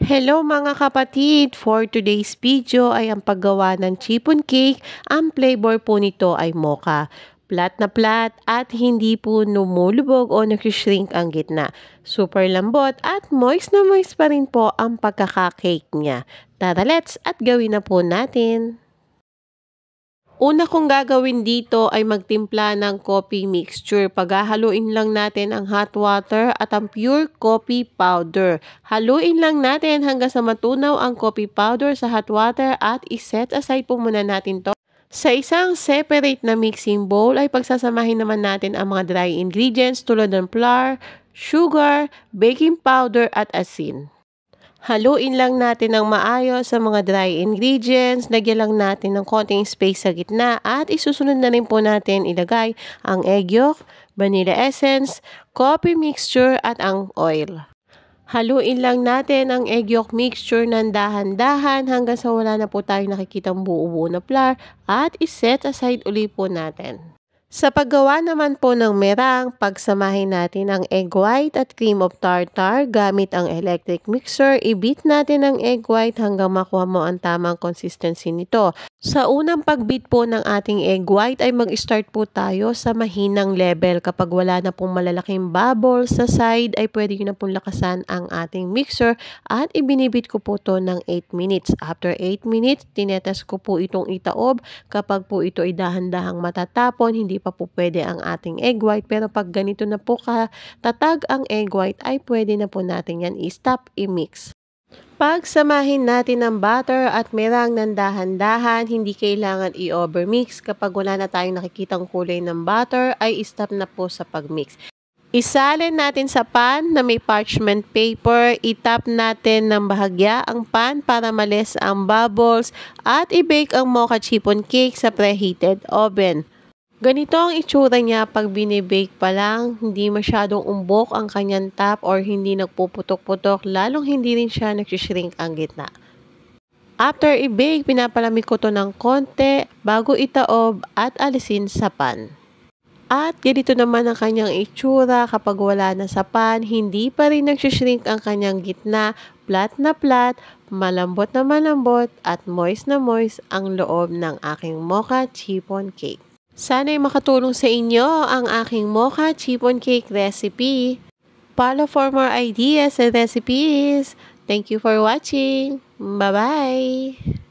Hello mga kapatid! For today's video ay ang paggawa ng chiffon cake. Ang flavor po nito ay mocha. Flat na flat at hindi po lumulubog o nag-shrink ang gitna. Super lambot at moist na moist pa rin po ang pagkaka-cake niya. Tara let's at gawin na po natin! Una kong gagawin dito ay magtimpla ng coffee mixture. Paghahaluin lang natin ang hot water at ang pure coffee powder. Haluin lang natin hanggang sa matunaw ang coffee powder sa hot water at iset aside po muna natin to. Sa isang separate na mixing bowl ay pagsasamahin naman natin ang mga dry ingredients tulad ng flour, sugar, baking powder at asin. Haluin lang natin ng maayos sa mga dry ingredients. Lagyan lang natin ng konting space sa gitna at isusunod na rin po natin ilagay ang egg yolk, vanilla essence, coffee mixture at ang oil. Haluin lang natin ang egg yolk mixture ng dahan-dahan hanggang sa wala na po tayong nakikitang buo-buo na flour at iset aside uli po natin. Sa paggawa naman po ng merang, pagsamahin natin ang egg white at cream of tartar gamit ang electric mixer. I-beat natin ang egg white hanggang makuha mo ang tamang consistency nito. Sa unang pag-beat po ng ating egg white ay mag-start po tayo sa mahinang level. Kapag wala na pong malalaking bubble sa side ay pwede nyo na pong lakasan ang ating mixer at ibinibit ko po to ng 8 minutes. After 8 minutes, tinetest ko po itong itaob. Kapag po ito ay dahan-dahang matatapon, hindi pa po pwede ang ating egg white. Pero pag ganito na po katatag ang egg white ay pwede na po natin yan i-stop, i-mix. Pagsamahin natin ang butter at merang ng dahan-dahan, hindi kailangan i-overmix. Kapag wala na tayong nakikitang kulay ng butter, ay stop na po sa pagmix. Isalin natin sa pan na may parchment paper, itap natin ng bahagya ang pan para malis ang bubbles at i-bake ang mocha chiffon cake sa preheated oven. Ganito ang itsura niya pag binibake pa lang, hindi masyadong umbok ang kanyang top or hindi nagpuputok-putok, lalong hindi rin siya nagsishrink ang gitna. After i-bake, pinapalamig ko to ng konti bago itaob at alisin sa pan. At ganito naman ang kanyang itsura kapag wala na sa pan, hindi pa rin nagsishrink ang kanyang gitna, flat na flat, malambot na malambot at moist na moist ang loob ng aking mocha chiffon cake. Sana'y makatulong sa inyo ang aking mocha chiffon cake recipe. Follow for more ideas and recipes. Thank you for watching. Bye-bye!